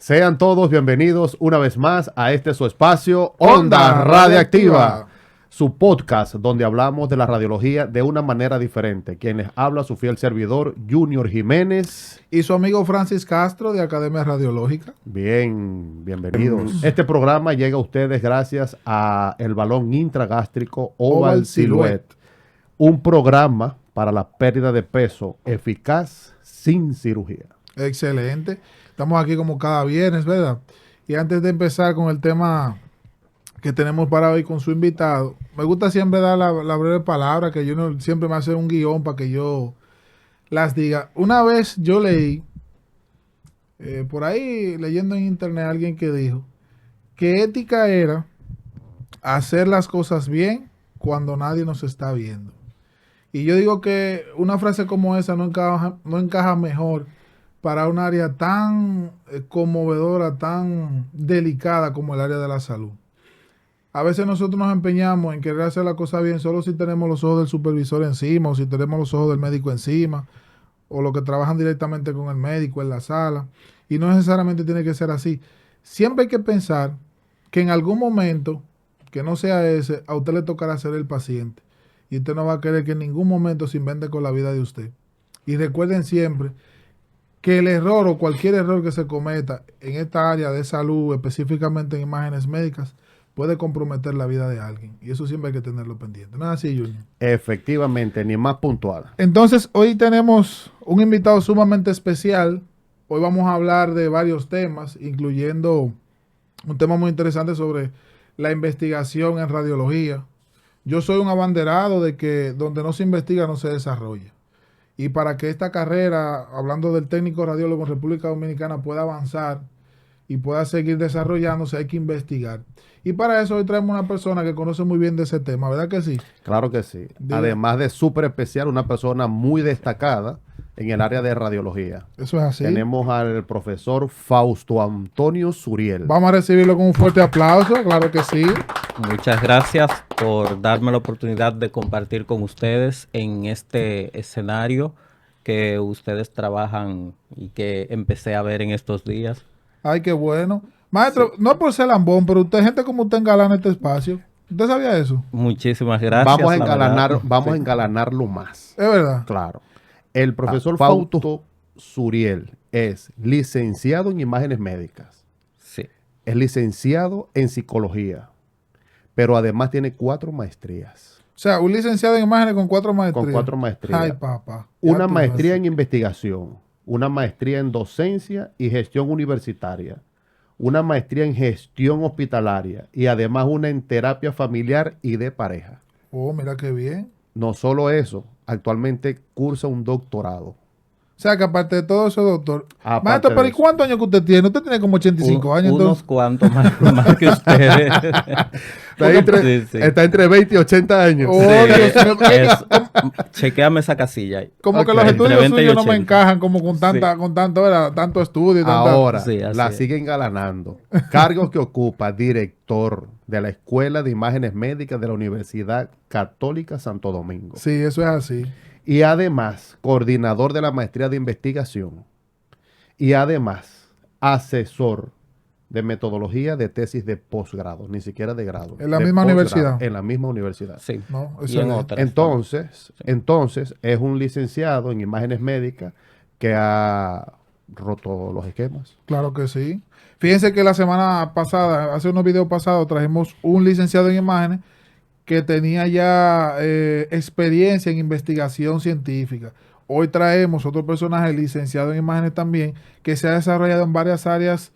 Sean todos bienvenidos una vez más a su espacio Onda Radiactiva, su podcast donde hablamos de la radiología de una manera diferente. Quien les habla, su fiel servidor, Junior Jiménez. Y su amigo Francis Castro, de Academia Radiológica. Bienvenidos. Este programa llega a ustedes gracias a el balón intragástrico Oval Silhouette, un programa para la pérdida de peso eficaz sin cirugía. Excelente. Estamos aquí como cada viernes, ¿verdad? Y antes de empezar con el tema que tenemos para hoy con su invitado, me gusta siempre dar la breve palabra, que yo no, siempre me hace un guión para que yo las diga. Una vez yo leí, por ahí leyendo en internet, alguien que dijo que ética era hacer las cosas bien cuando nadie nos está viendo. Y yo digo que una frase como esa no encaja mejor para un área tan conmovedora, tan delicada como el área de la salud. A veces nosotros nos empeñamos en querer hacer la cosa bien solo si tenemos los ojos del supervisor encima, o si tenemos los ojos del médico encima, o los que trabajan directamente con el médico en la sala. Y no necesariamente tiene que ser así. Siempre hay que pensar que en algún momento, que no sea ese, a usted le tocará ser el paciente. Y usted no va a querer que en ningún momento se invente con la vida de usted. Y recuerden siempre que el error o cualquier error que se cometa en esta área de salud, específicamente en imágenes médicas, puede comprometer la vida de alguien. Y eso siempre hay que tenerlo pendiente. ¿No es así, Junior? Efectivamente, ni más puntual. Entonces, hoy tenemos un invitado sumamente especial. Hoy vamos a hablar de varios temas, incluyendo un tema muy interesante sobre la investigación en radiología. Yo soy un abanderado de que donde no se investiga no se desarrolla. Y para que esta carrera, hablando del técnico radiólogo en República Dominicana, pueda avanzar y pueda seguir desarrollándose, hay que investigar. Y para eso hoy traemos una persona que conoce muy bien de ese tema, ¿verdad que sí? Claro que sí. Además de súper especial, una persona muy destacada en el área de radiología. Eso es así. Tenemos al profesor Fausto Antonio Suriel. Vamos a recibirlo con un fuerte aplauso, claro que sí. Muchas gracias por darme la oportunidad de compartir con ustedes en este escenario que ustedes trabajan y que empecé a ver en estos días. Ay, qué bueno. Maestro, sí, no por ser lambón, pero usted, gente como usted engalana este espacio. ¿Usted sabía eso? Muchísimas gracias. Vamos a engalanarlo más. ¿Es verdad? Claro. El profesor Fausto Suriel es licenciado en imágenes médicas. Sí. Es licenciado en psicología. Pero además tiene 4 maestrías. O sea, un licenciado en imágenes con 4 maestrías. Con 4 maestrías. Ay, papá. Una maestría en investigación. Una maestría en docencia y gestión universitaria. Una maestría en gestión hospitalaria. Y además una en terapia familiar y de pareja. Oh, mira qué bien. No solo eso, actualmente cursa un doctorado. O sea, que aparte de todo eso, doctor. Maestro, pero ¿y cuántos años que usted tiene? Usted tiene como 85 años. Unos cuantos más que ustedes. Está entre 20 y 80 años. Oh, chequeame esa casilla ahí. Como que los estudios suyos no me encajan como con tanto estudio. Ahora, la siguen engalanando. Cargos que ocupa director de la Escuela de Imágenes Médicas de la Universidad Católica Santo Domingo. Sí, eso es así. Y además, coordinador de la maestría de investigación. Y además, asesor de metodología de tesis de posgrado, ni siquiera de grado. En la misma universidad. En la misma universidad. Sí. No, y en otras. Entonces, es un licenciado en imágenes médicas que ha roto los esquemas. Claro que sí. Fíjense que la semana pasada, hace unos videos pasados, trajimos un licenciado en imágenes que tenía ya experiencia en investigación científica. Hoy traemos otro personaje licenciado en imágenes también, que se ha desarrollado en varias áreas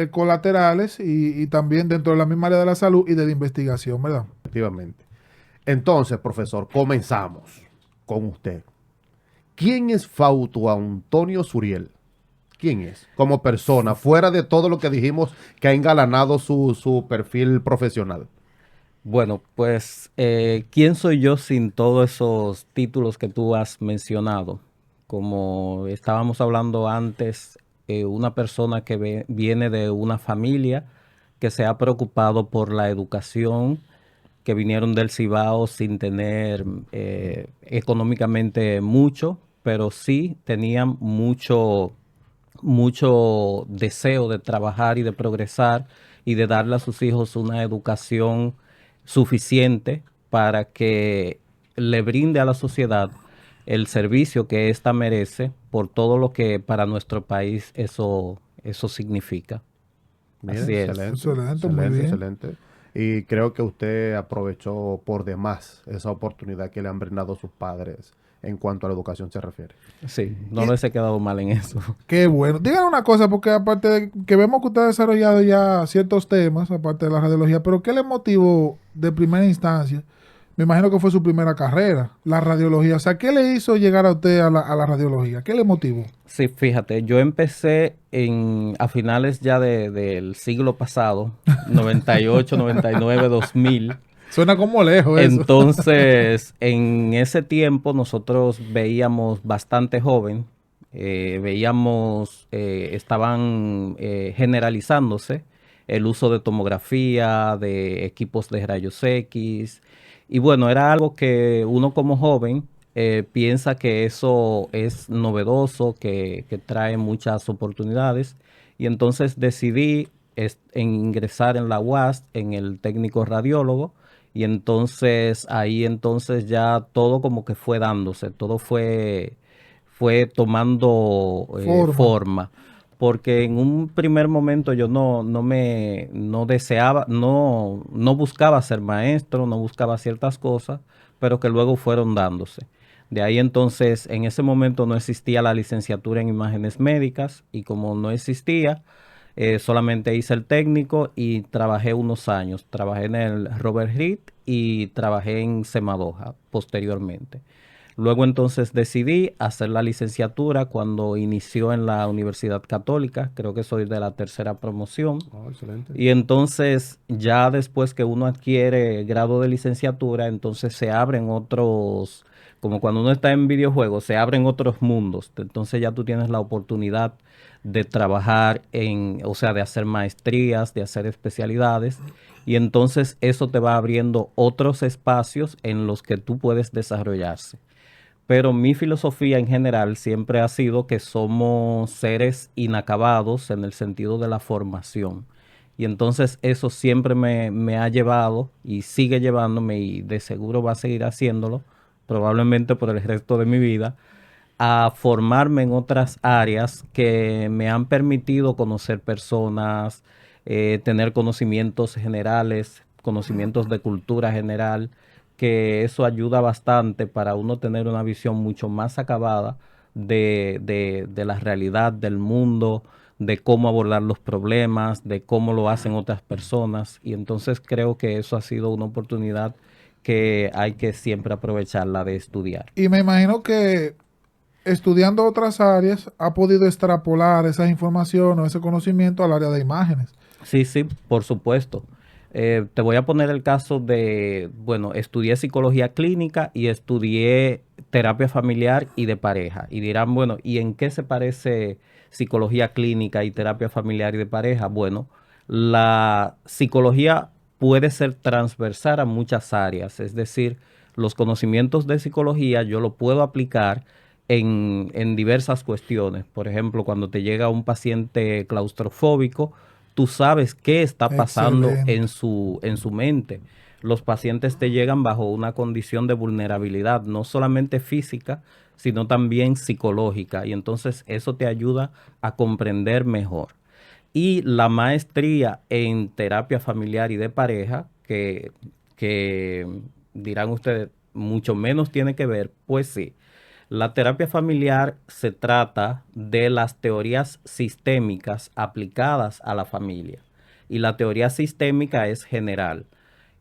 colaterales y también dentro de la misma área de la salud y de la investigación, ¿verdad? Efectivamente. Entonces, profesor, comenzamos con usted. ¿Quién es Fausto Antonio Suriel? ¿Quién es? Como persona, fuera de todo lo que dijimos que ha engalanado su perfil profesional. Bueno, pues, ¿quién soy yo sin todos esos títulos que tú has mencionado? Como estábamos hablando antes, una persona que viene de una familia que se ha preocupado por la educación, que vinieron del Cibao sin tener económicamente mucho, pero sí tenían mucho mucho deseo de trabajar y de progresar y de darle a sus hijos una educación suficiente para que le brinde a la sociedad el servicio que ésta merece por todo lo que para nuestro país eso significa. Mire, Así es. excelente, Excelente, muy excelente, bien. excelente. Y creo que usted aprovechó por demás esa oportunidad que le han brindado sus padres en cuanto a la educación se refiere. Sí, no Y les he quedado mal en eso. qué bueno. Díganme una cosa, porque aparte de que vemos que usted ha desarrollado ya ciertos temas, aparte de la radiología, pero ¿qué le motivó de primera instancia? Me imagino que fue su primera carrera, la radiología. O sea, ¿qué le hizo llegar a usted a la radiología? ¿Qué le motivó? Sí, fíjate, yo empecé a finales ya del siglo pasado, 98, 99, 2000. Suena como lejos eso. Entonces, en ese tiempo nosotros veíamos bastante joven, estaban generalizándose el uso de tomografía, de equipos de rayos X, y bueno, era algo que uno como joven piensa que eso es novedoso, que trae muchas oportunidades, y entonces decidí en ingresar en la UAS, en el técnico radiólogo, y entonces ahí entonces ya todo como que fue dándose, todo fue tomando Forma. forma. Porque en un primer momento yo no deseaba, no buscaba ser maestro, no buscaba ciertas cosas, pero que luego fueron dándose. De ahí entonces, en ese momento no existía la licenciatura en imágenes médicas y como no existía, solamente hice el técnico y trabajé unos años. Trabajé en el Robert Reed y trabajé en Semadoja posteriormente. Luego entonces decidí hacer la licenciatura cuando inició en la Universidad Católica, creo que soy de la tercera promoción. Oh, excelente. Y entonces ya después que uno adquiere grado de licenciatura, entonces se abren otros, como cuando uno está en videojuegos, se abren otros mundos. Entonces ya tú tienes la oportunidad de trabajar o sea, de hacer maestrías, de hacer especialidades. Y entonces eso te va abriendo otros espacios en los que tú puedes desarrollarse. Pero mi filosofía en general siempre ha sido que somos seres inacabados en el sentido de la formación. Y entonces eso siempre me ha llevado y sigue llevándome y de seguro va a seguir haciéndolo, probablemente por el resto de mi vida, a formarme en otras áreas que me han permitido conocer personas, tener conocimientos generales, conocimientos de cultura general, que eso ayuda bastante para uno tener una visión mucho más acabada de la realidad del mundo, de cómo abordar los problemas, de cómo lo hacen otras personas. Y entonces creo que eso ha sido una oportunidad que hay que siempre aprovecharla de estudiar. Y me imagino que estudiando otras áreas ha podido extrapolar esas informaciones o ese conocimiento al área de imágenes. Sí, sí, por supuesto. Te voy a poner el caso de, bueno, estudié psicología clínica y estudié terapia familiar y de pareja. Y dirán, bueno, ¿y en qué se parece psicología clínica y terapia familiar y de pareja? Bueno, la psicología puede ser transversal a muchas áreas, es decir, los conocimientos de psicología yo lo puedo aplicar en diversas cuestiones. Por ejemplo, cuando te llega un paciente claustrofóbico, tú sabes qué está pasando Excelente. en su mente. Los pacientes te llegan bajo una condición de vulnerabilidad, no solamente física, sino también psicológica. Y entonces eso te ayuda a comprender mejor. Y la maestría en terapia familiar y de pareja, que dirán ustedes, mucho menos tiene que ver, pues sí. La terapia familiar se trata de las teorías sistémicas aplicadas a la familia. Y la teoría sistémica es general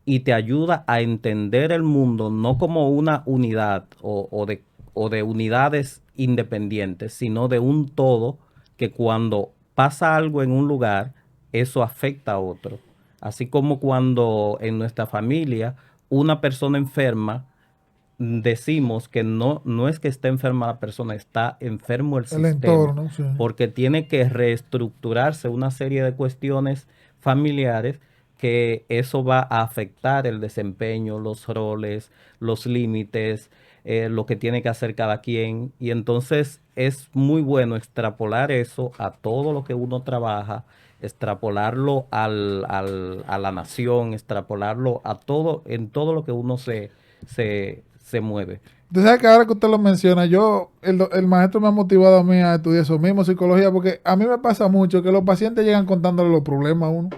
y te ayuda a entender el mundo no como una unidad o de unidades independientes, sino de un todo que cuando pasa algo en un lugar, eso afecta a otro. Así como cuando en nuestra familia una persona enferma, decimos que no es que esté enferma la persona, está enfermo el El sistema, entorno, sí. porque tiene que reestructurarse una serie de cuestiones familiares que eso va a afectar el desempeño, los roles, los límites, lo que tiene que hacer cada quien. Y entonces es muy bueno extrapolar eso a todo lo que uno trabaja, extrapolarlo a la nación, extrapolarlo a todo, en todo lo que uno se mueve. Usted sabe que ahora que usted lo menciona, el maestro me ha motivado a mí a estudiar eso mismo, psicología, porque a mí me pasa mucho que los pacientes llegan contándole los problemas a uno.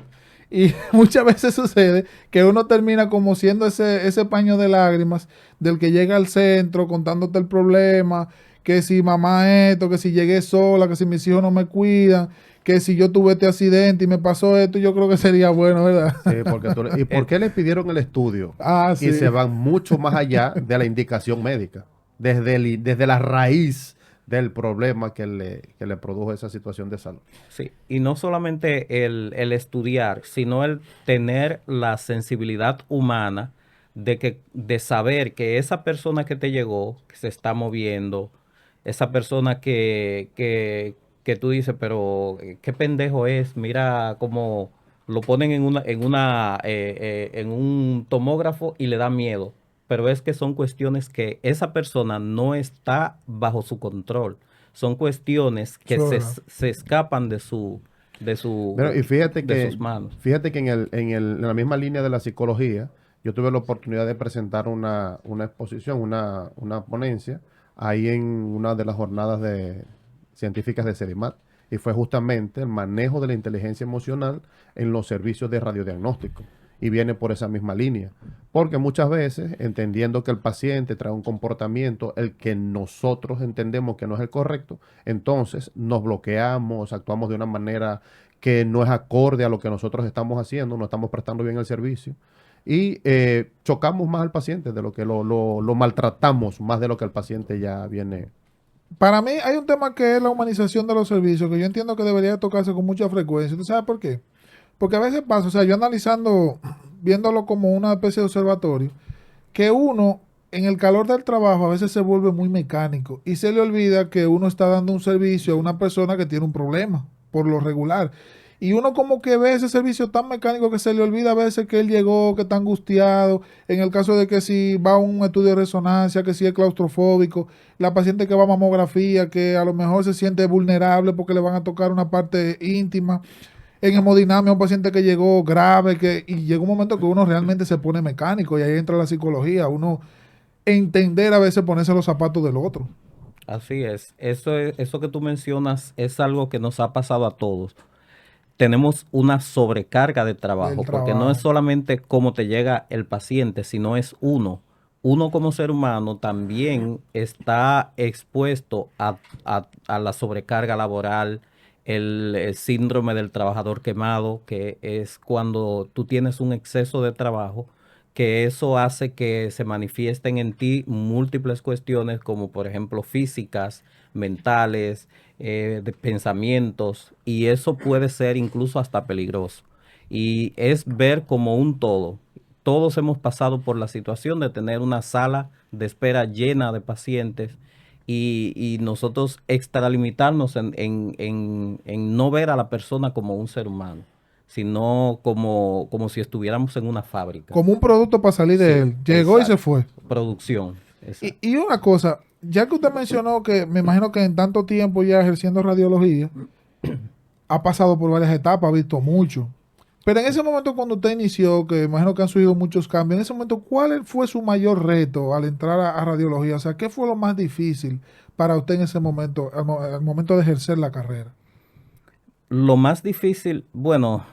Y muchas veces sucede que uno termina como siendo ese paño de lágrimas del que llega al centro contándote el problema, que si mamá esto, que si llegué sola, que si mis hijos no me cuidan, que si yo tuve este accidente y me pasó esto, yo creo que sería bueno, ¿verdad? Sí, ¿y por qué le pidieron el estudio? Ah, Y sí. se van mucho más allá de la indicación médica, desde la raíz del problema que le produjo esa situación de salud. Sí, y no solamente el estudiar, sino el tener la sensibilidad humana de saber que esa persona que te llegó, que se está moviendo, esa persona que tú dices, pero qué pendejo es, mira cómo lo ponen en un tomógrafo y le da miedo. Pero es que son cuestiones que esa persona no está bajo su control. Son cuestiones que Sola. se escapan de su, de Bueno, su, y de sus manos. fíjate que en la misma línea de la psicología, yo tuve la oportunidad de presentar una exposición, una ponencia, ahí en una de las jornadas científicas de CEDIMAT, y fue justamente el manejo de la inteligencia emocional en los servicios de radiodiagnóstico. Y viene por esa misma línea. Porque muchas veces, entendiendo que el paciente trae un comportamiento, el que nosotros entendemos que no es el correcto, entonces nos bloqueamos, actuamos de una manera que no es acorde a lo que nosotros estamos haciendo, no estamos prestando bien el servicio y chocamos más al paciente de lo que lo maltratamos más de lo que el paciente ya viene. Para mí hay un tema que es la humanización de los servicios, que yo entiendo que debería tocarse con mucha frecuencia. ¿Tú sabes por qué? Porque a veces pasa, o sea, yo analizando, viéndolo como una especie de observatorio, que uno en el calor del trabajo a veces se vuelve muy mecánico y se le olvida que uno está dando un servicio a una persona que tiene un problema, por lo regular. Y uno como que ve ese servicio tan mecánico que se le olvida a veces que él llegó, que está angustiado, en el caso de que si va a un estudio de resonancia, que si es claustrofóbico, la paciente que va a mamografía, que a lo mejor se siente vulnerable porque le van a tocar una parte íntima. En hemodinamia, un paciente que llegó grave, y llega un momento que uno realmente se pone mecánico y ahí entra la psicología, uno entender a veces ponerse los zapatos del otro. Así es. Eso que tú mencionas es algo que nos ha pasado a todos. Tenemos una sobrecarga de Del trabajo, porque no es trabajo. solamente cómo te llega el paciente, sino es uno. Uno como ser humano también está expuesto a la sobrecarga laboral, el síndrome del trabajador quemado, que es cuando tú tienes un exceso de trabajo, que eso hace que se manifiesten en ti múltiples cuestiones, como por ejemplo físicas, mentales, de pensamientos, y eso puede ser incluso hasta peligroso. Y es ver como un todo. Todos hemos pasado por la situación de tener una sala de espera llena de pacientes y nosotros extralimitarnos en no ver a la persona como un ser humano, sino como si estuviéramos en una fábrica. Como un producto para salir de Sí, él. Llegó y se exacto. fue. Producción, exacto. Y una cosa, ya que usted mencionó que me imagino que en tanto tiempo ya ejerciendo radiología, ha pasado por varias etapas, ha visto mucho. Pero en ese momento cuando usted inició, que imagino que han surgido muchos cambios, en ese momento, ¿cuál fue su mayor reto al entrar a radiología? O sea, ¿qué fue lo más difícil para usted en ese momento, al momento de ejercer la carrera? Lo más difícil, bueno,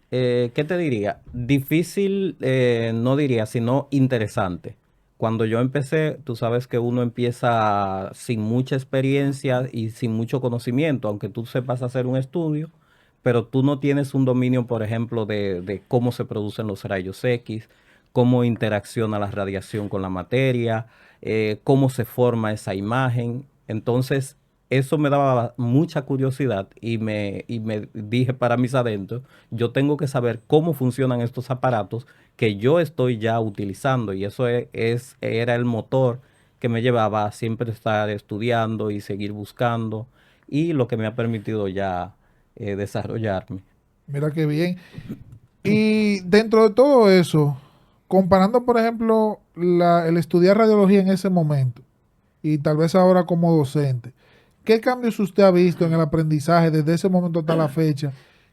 ¿qué te diría? Difícil, no diría, sino interesante. Cuando yo empecé, tú sabes que uno empieza sin mucha experiencia y sin mucho conocimiento, aunque tú sepas hacer un estudio, pero tú no tienes un dominio, por ejemplo, de cómo se producen los rayos X, cómo interacciona la radiación con la materia, cómo se forma esa imagen. Entonces, eso me daba mucha curiosidad y me dije para mis adentros, yo tengo que saber cómo funcionan estos aparatos que yo estoy ya utilizando y eso era el motor que me llevaba a siempre estar estudiando y seguir buscando y lo que me ha permitido ya desarrollarme. Mira qué bien. Y dentro de todo eso, comparando, por ejemplo, el estudiar radiología en ese momento y tal vez ahora como docente, ¿qué cambios usted ha visto en el aprendizaje desde ese momento hasta la fecha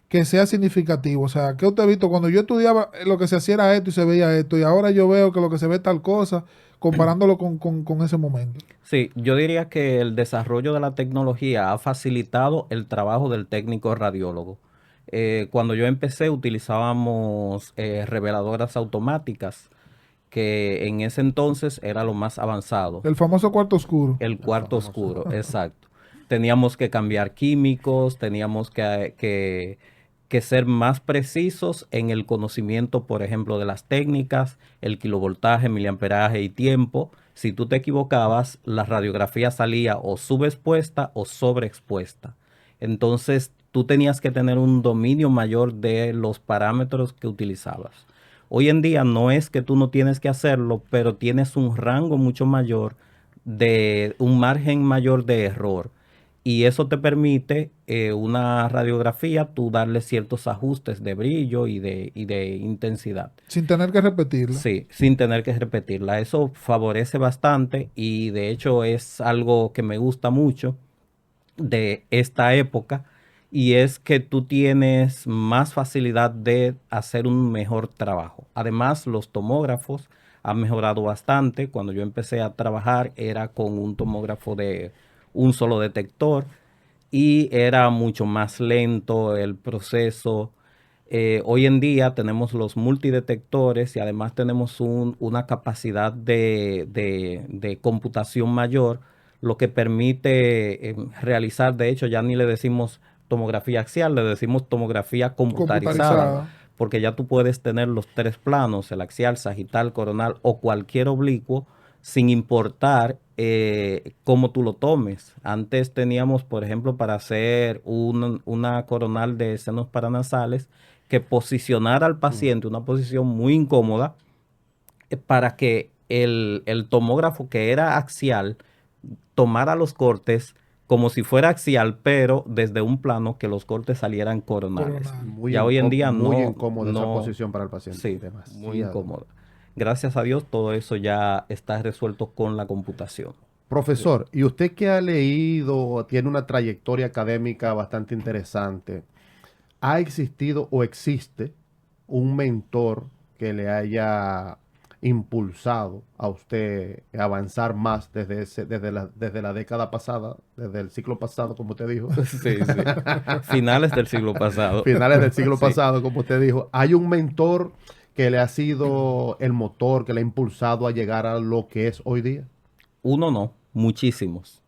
que sea significativo? O sea, ¿qué usted ha visto? Cuando yo estudiaba, lo que se hacía era esto y se veía esto, y ahora yo veo que lo que se ve es tal cosa, comparándolo con ese momento. Sí, yo diría que el desarrollo de la tecnología ha facilitado el trabajo del técnico radiólogo. Cuando yo empecé utilizábamos reveladoras automáticas, que en ese entonces era lo más avanzado. El famoso cuarto oscuro. El cuarto oscuro, exacto. Teníamos que cambiar químicos, teníamos que ser más precisos en el conocimiento, por ejemplo, de las técnicas, el kilovoltaje, miliamperaje y tiempo. Si tú te equivocabas, la radiografía salía o subexpuesta o sobreexpuesta. Entonces, tú tenías que tener un dominio mayor de los parámetros que utilizabas. Hoy en día no es que tú no tienes que hacerlo, pero tienes un rango mucho mayor de un margen mayor de error. Y eso te permite una radiografía, tú darle ciertos ajustes de brillo y de intensidad. Sin tener que repetirlo. Sí, sin tener que repetirla. Eso favorece bastante y de hecho es algo que me gusta mucho de esta época y es que tú tienes más facilidad de hacer un mejor trabajo. Además, los tomógrafos han mejorado bastante. Cuando yo empecé a trabajar era con un tomógrafo de un solo detector y era mucho más lento el proceso. Hoy en día tenemos los multidetectores y además tenemos una capacidad de computación mayor, lo que permite realizar, de hecho ya ni le decimos tomografía axial, le decimos tomografía computarizada, porque ya tú puedes tener los tres planos, el axial, sagital, coronal o cualquier oblicuo, sin importar cómo tú lo tomes. Antes teníamos, por ejemplo, para hacer una coronal de senos paranasales, que posicionar al paciente en una posición muy incómoda para que el tomógrafo que era axial tomara los cortes como si fuera axial, pero desde un plano que los cortes salieran coronales. Ya hoy en día muy incómoda esa no, posición para el paciente. sí, Demasiado. muy incómoda. Gracias a Dios todo eso ya está resuelto con la computación. Profesor, y usted que ha leído, tiene una trayectoria académica bastante interesante, ¿ha existido o existe un mentor que le haya impulsado a usted a avanzar más desde la década pasada, desde el siglo pasado, como usted dijo? Sí, sí. Finales del siglo pasado. Finales del siglo Sí. pasado, como usted dijo. ¿Hay un mentor que le ha sido el motor, que le ha impulsado a llegar a lo que es hoy día? Uno no, muchísimos.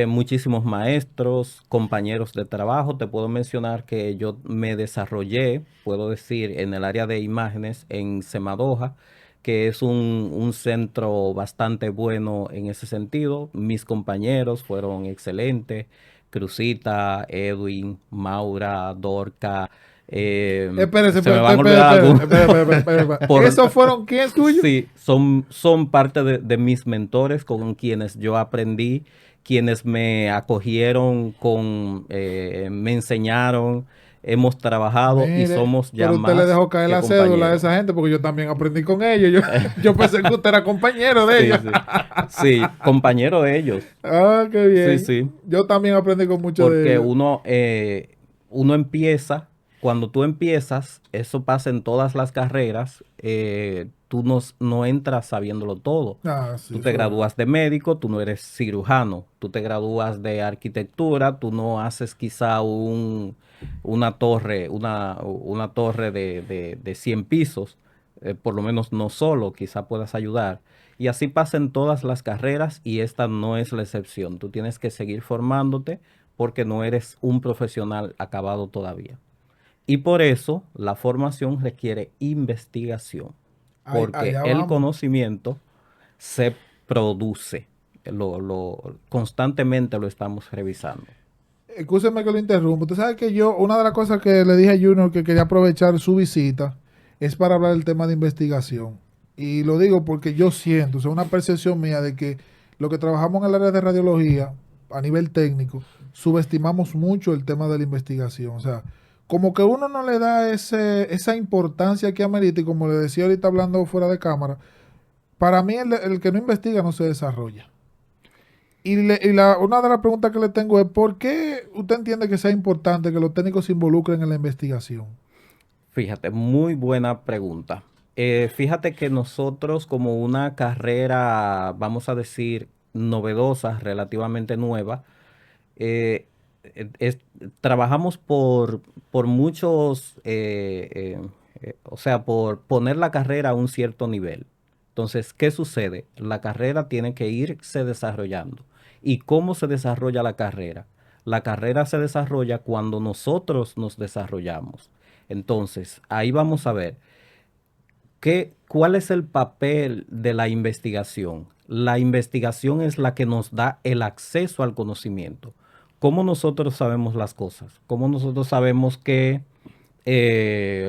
Muchísimos maestros, compañeros de trabajo. Te puedo mencionar que yo me desarrollé, puedo decir, en el área de imágenes en Semadoja, que es un centro bastante bueno en ese sentido. Mis compañeros fueron excelentes. Cruzita, Edwin, Maura, Dorca. Espérese, Se me van a olvidar algunos. Por- ¿Esos fueron quién tuyos? Sí, son parte de mis mentores con quienes yo aprendí, quienes me acogieron, me enseñaron, hemos trabajado y Mire, somos ya pero usted más le dejó caer que la cédula a compañeros. esa gente porque yo también aprendí con ellos. Yo pensé que usted era compañero de Sí, ellos. sí. Sí, compañero de ellos. Ah, qué bien. Sí, sí. Yo también aprendí con muchos de Porque ellos. uno empieza, cuando tú empiezas, eso pasa en todas las carreras, tú no entras sabiéndolo todo. Ah, sí, Tú te gradúas de médico, tú no eres cirujano. Tú te gradúas de arquitectura, tú no haces quizá una torre, una torre de 100 pisos, por lo menos no solo, quizá puedas ayudar. Y así pasa en todas las carreras y esta no es la excepción. Tú tienes que seguir formándote porque no eres un profesional acabado todavía. Y por eso la formación requiere investigación, porque Allá el vamos. conocimiento se produce, constantemente lo estamos revisando. Escúcheme que lo interrumpo. Usted sabe que una de las cosas que le dije a Junior que quería aprovechar su visita es para hablar del tema de investigación. Y lo digo porque yo siento, o sea, una percepción mía de que lo que trabajamos en el área de radiología, a nivel técnico, subestimamos mucho el tema de la investigación. O sea, como que uno no le da esa importancia que amerita, y como le decía ahorita hablando fuera de cámara, para mí el que no investiga no se desarrolla. Una de las preguntas que le tengo es, ¿por qué usted entiende que sea importante que los técnicos se involucren en la investigación? Fíjate, muy buena pregunta. Fíjate que nosotros como una carrera, vamos a decir, novedosa, relativamente nueva, eh, es- trabajamos por muchos, o sea, por poner la carrera a un cierto nivel. Entonces, ¿qué sucede? La carrera tiene que irse desarrollando. ¿Y cómo se desarrolla la carrera? La carrera se desarrolla cuando nosotros nos desarrollamos. Entonces, ahí vamos a ver. ¿Cuál es el papel de la investigación? La investigación es la que nos da el acceso al conocimiento. ¿Cómo nosotros sabemos las cosas? ¿Cómo nosotros sabemos que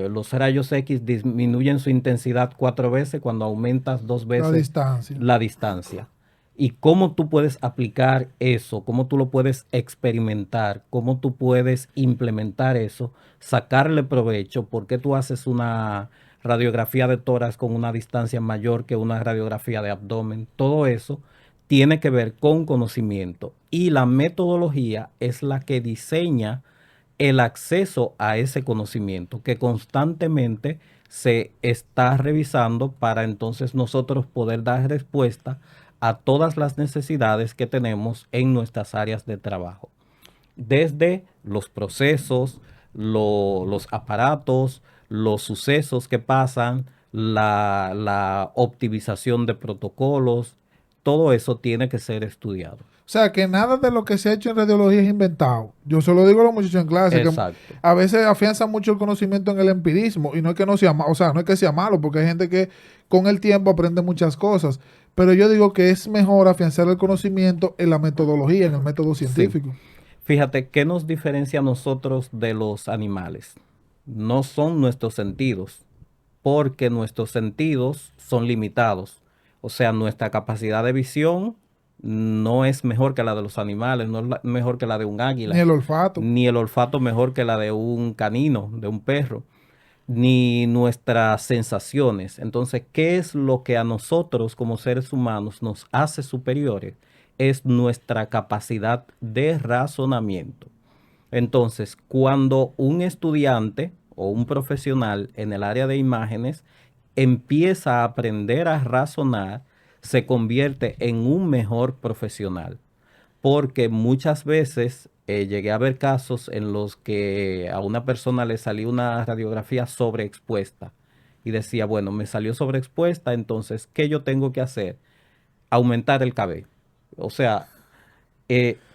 los rayos X disminuyen su intensidad 4 veces cuando aumentas dos La veces distancia. la distancia? ¿Y cómo tú puedes aplicar eso? ¿Cómo tú lo puedes experimentar? ¿Cómo tú puedes implementar eso? Sacarle provecho. ¿Por qué tú haces una radiografía de tórax con una distancia mayor que una radiografía de abdomen? Todo eso tiene que ver con conocimiento. Y la metodología es la que diseña el acceso a ese conocimiento que constantemente se está revisando para entonces nosotros poder dar respuesta a todas las necesidades que tenemos en nuestras áreas de trabajo. Desde los procesos, los aparatos, los sucesos que pasan, la optimización de protocolos, todo eso tiene que ser estudiado. O sea, que nada de lo que se ha hecho en radiología es inventado. Yo se lo digo a los muchachos en clase, que Exacto. a veces afianzan mucho el conocimiento en el empirismo, y no es que no sea malo, o sea, no es que sea malo, porque hay gente que con el tiempo aprende muchas cosas, pero yo digo que es mejor afianzar el conocimiento en la metodología, en el método Sí. científico. Fíjate, ¿qué nos diferencia a nosotros de los animales? No son nuestros sentidos, porque nuestros sentidos son limitados. O sea, nuestra capacidad de visión no es mejor que la de los animales, no es mejor que la de un Ni águila, el olfato. ni el olfato mejor que la de un canino, de un perro, ni nuestras sensaciones. Entonces, ¿qué es lo que a nosotros como seres humanos nos hace superiores? Es nuestra capacidad de razonamiento. Entonces, cuando un estudiante o un profesional en el área de imágenes empieza a aprender a razonar, se convierte en un mejor profesional, porque muchas veces llegué a ver casos en los que a una persona le salió una radiografía sobreexpuesta y decía, bueno, me salió sobreexpuesta, entonces, ¿qué yo tengo que hacer? Aumentar el cabello. O sea,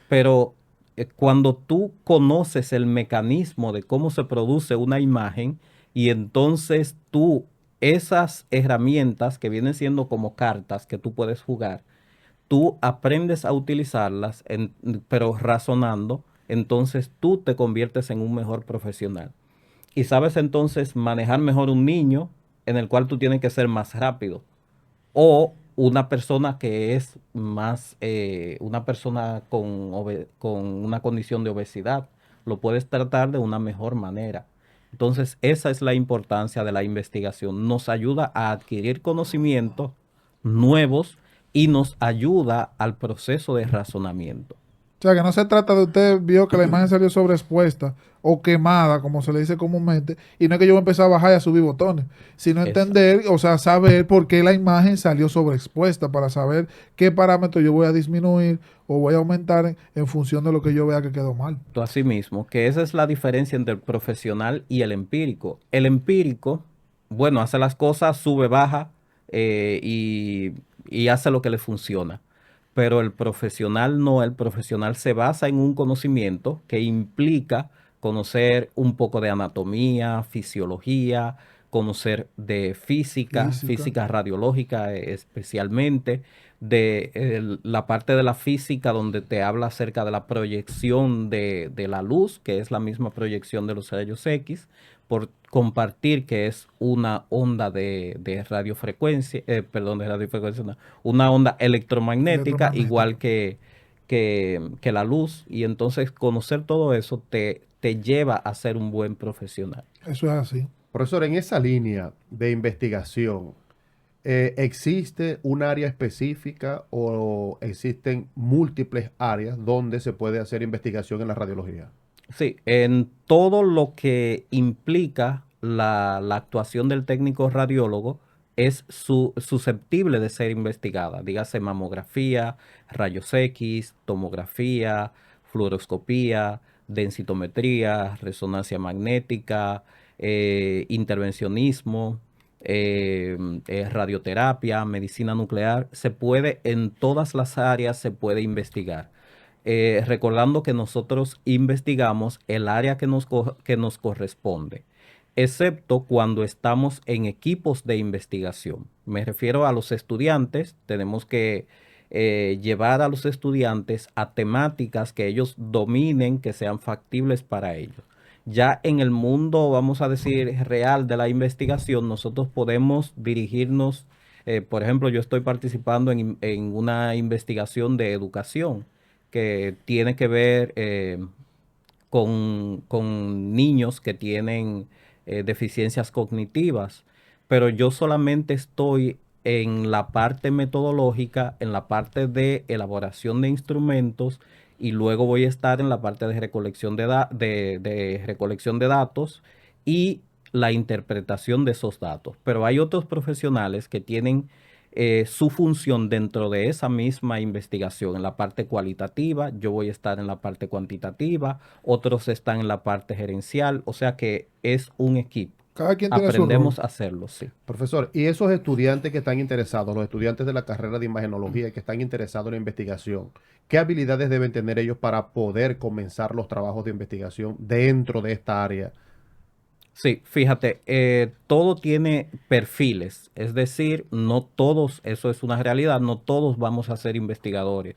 pero cuando tú conoces el mecanismo de cómo se produce una imagen y entonces tú, esas herramientas que vienen siendo como cartas que tú puedes jugar, tú aprendes a utilizarlas, pero razonando, entonces tú te conviertes en un mejor profesional. Y sabes entonces manejar mejor un niño en el cual tú tienes que ser más rápido. O una persona que es más, una persona con una condición de obesidad, lo puedes tratar de una mejor manera. Entonces, esa es la importancia de la investigación. Nos ayuda a adquirir conocimientos nuevos y nos ayuda al proceso de razonamiento. O sea, que no se trata de usted vio que la imagen salió sobreexpuesta o quemada, como se le dice comúnmente, y no es que yo voy a empezar a bajar y a subir botones, sino Exacto. entender, o sea, saber por qué la imagen salió sobreexpuesta, para saber qué parámetro yo voy a disminuir o voy a aumentar en función de lo que yo vea que quedó mal. Así mismo, que esa es la diferencia entre el profesional y el empírico. El empírico, bueno, hace las cosas, sube, baja y hace lo que le funciona. Pero el profesional no, el profesional se basa en un conocimiento que implica conocer un poco de anatomía, fisiología, conocer de física, Física. física radiológica especialmente de la parte de la física donde te habla acerca de la proyección de la luz, que es la misma proyección de los rayos X, por compartir que es una onda de radiofrecuencia, perdón, de radiofrecuencia, no, una onda electromagnética, igual Electromagnética. que la luz, y entonces conocer todo eso te lleva a ser un buen profesional. Eso es así. Profesor, en esa línea de investigación, ¿existe un área específica o existen múltiples áreas donde se puede hacer investigación en la radiología? Sí, en todo lo que implica la actuación del técnico radiólogo es susceptible de ser investigada. Dígase mamografía, rayos X, tomografía, fluoroscopía, densitometría, resonancia magnética, intervencionismo, radioterapia, medicina nuclear. Se puede, en todas las áreas se puede investigar. Recordando que nosotros investigamos el área que nos corresponde, excepto cuando estamos en equipos de investigación. Me refiero a los estudiantes, tenemos que llevar a los estudiantes a temáticas que ellos dominen, que sean factibles para ellos. Ya en el mundo, vamos a decir, real de la investigación, nosotros podemos dirigirnos, por ejemplo, yo estoy participando en una investigación de educación que tiene que ver con niños que tienen deficiencias cognitivas, pero yo solamente estoy en la parte metodológica, en la parte de elaboración de instrumentos, y luego voy a estar en la parte de recolección de recolección de datos y la interpretación de esos datos. Pero hay otros profesionales que tienen su función dentro de esa misma investigación. En la parte cualitativa, yo voy a estar en la parte cuantitativa, otros están en la parte gerencial, o sea que es un equipo. Cada quien tiene su rol. Aprendemos a hacerlo, sí. Profesor, y esos estudiantes que están interesados, los estudiantes de la carrera de imagenología que están interesados en la investigación, ¿qué habilidades deben tener ellos para poder comenzar los trabajos de investigación dentro de esta área? Sí, fíjate, todo tiene perfiles, es decir, no todos, eso es una realidad, no todos vamos a ser investigadores,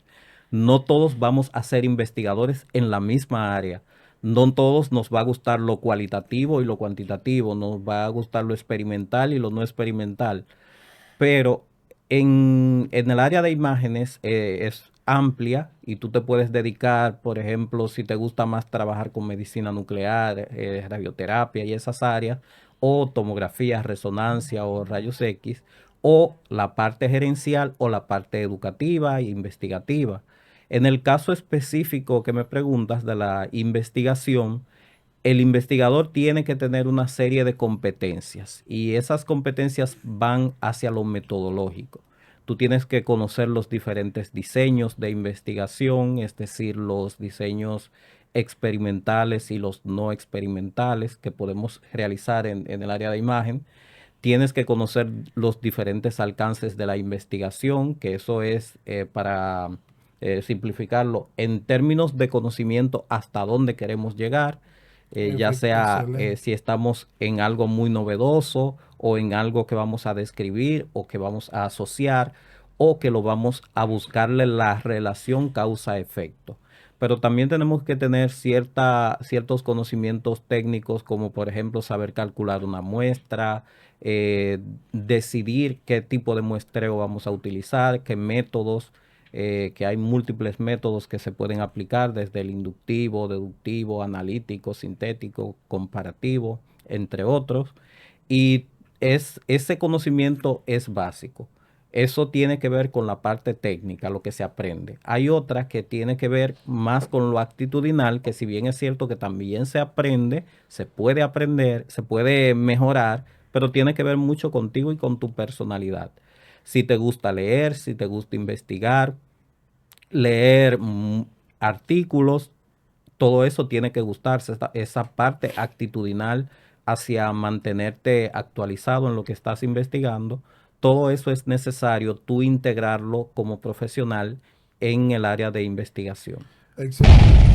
no todos vamos a ser investigadores en la misma área, no todos nos va a gustar lo cualitativo y lo cuantitativo, nos va a gustar lo experimental y lo no experimental. Pero en el área de imágenes es amplia y tú te puedes dedicar, por ejemplo, si te gusta más trabajar con medicina nuclear, radioterapia y esas áreas, o tomografía, resonancia o rayos X, o la parte gerencial o la parte educativa e investigativa. En el caso específico que me preguntas de la investigación, el investigador tiene que tener una serie de competencias y esas competencias van hacia lo metodológico. Tú tienes que conocer los diferentes diseños de investigación, es decir, los diseños experimentales y los no experimentales que podemos realizar en el área de imagen. Tienes que conocer los diferentes alcances de la investigación, que eso es para simplificarlo en términos de conocimiento hasta dónde queremos llegar, ya sea Excelente. si estamos en algo muy novedoso o en algo que vamos a describir o que vamos a asociar o que lo vamos a buscarle la relación causa-efecto. Pero también tenemos que tener ciertos conocimientos técnicos, como por ejemplo saber calcular una muestra, decidir qué tipo de muestreo vamos a utilizar, qué métodos, que hay múltiples métodos que se pueden aplicar, desde el inductivo, deductivo, analítico, sintético, comparativo, entre otros. Y ese conocimiento es básico. Eso tiene que ver con la parte técnica, lo que se aprende. Hay otra que tiene que ver más con lo actitudinal, que si bien es cierto que también se aprende, se puede aprender, se puede mejorar, pero tiene que ver mucho contigo y con tu personalidad. Si te gusta leer, si te gusta investigar, leer artículos, todo eso tiene que gustarse, esa parte actitudinal hacia mantenerte actualizado en lo que estás investigando. Todo eso es necesario tú integrarlo como profesional en el área de investigación. Excelente.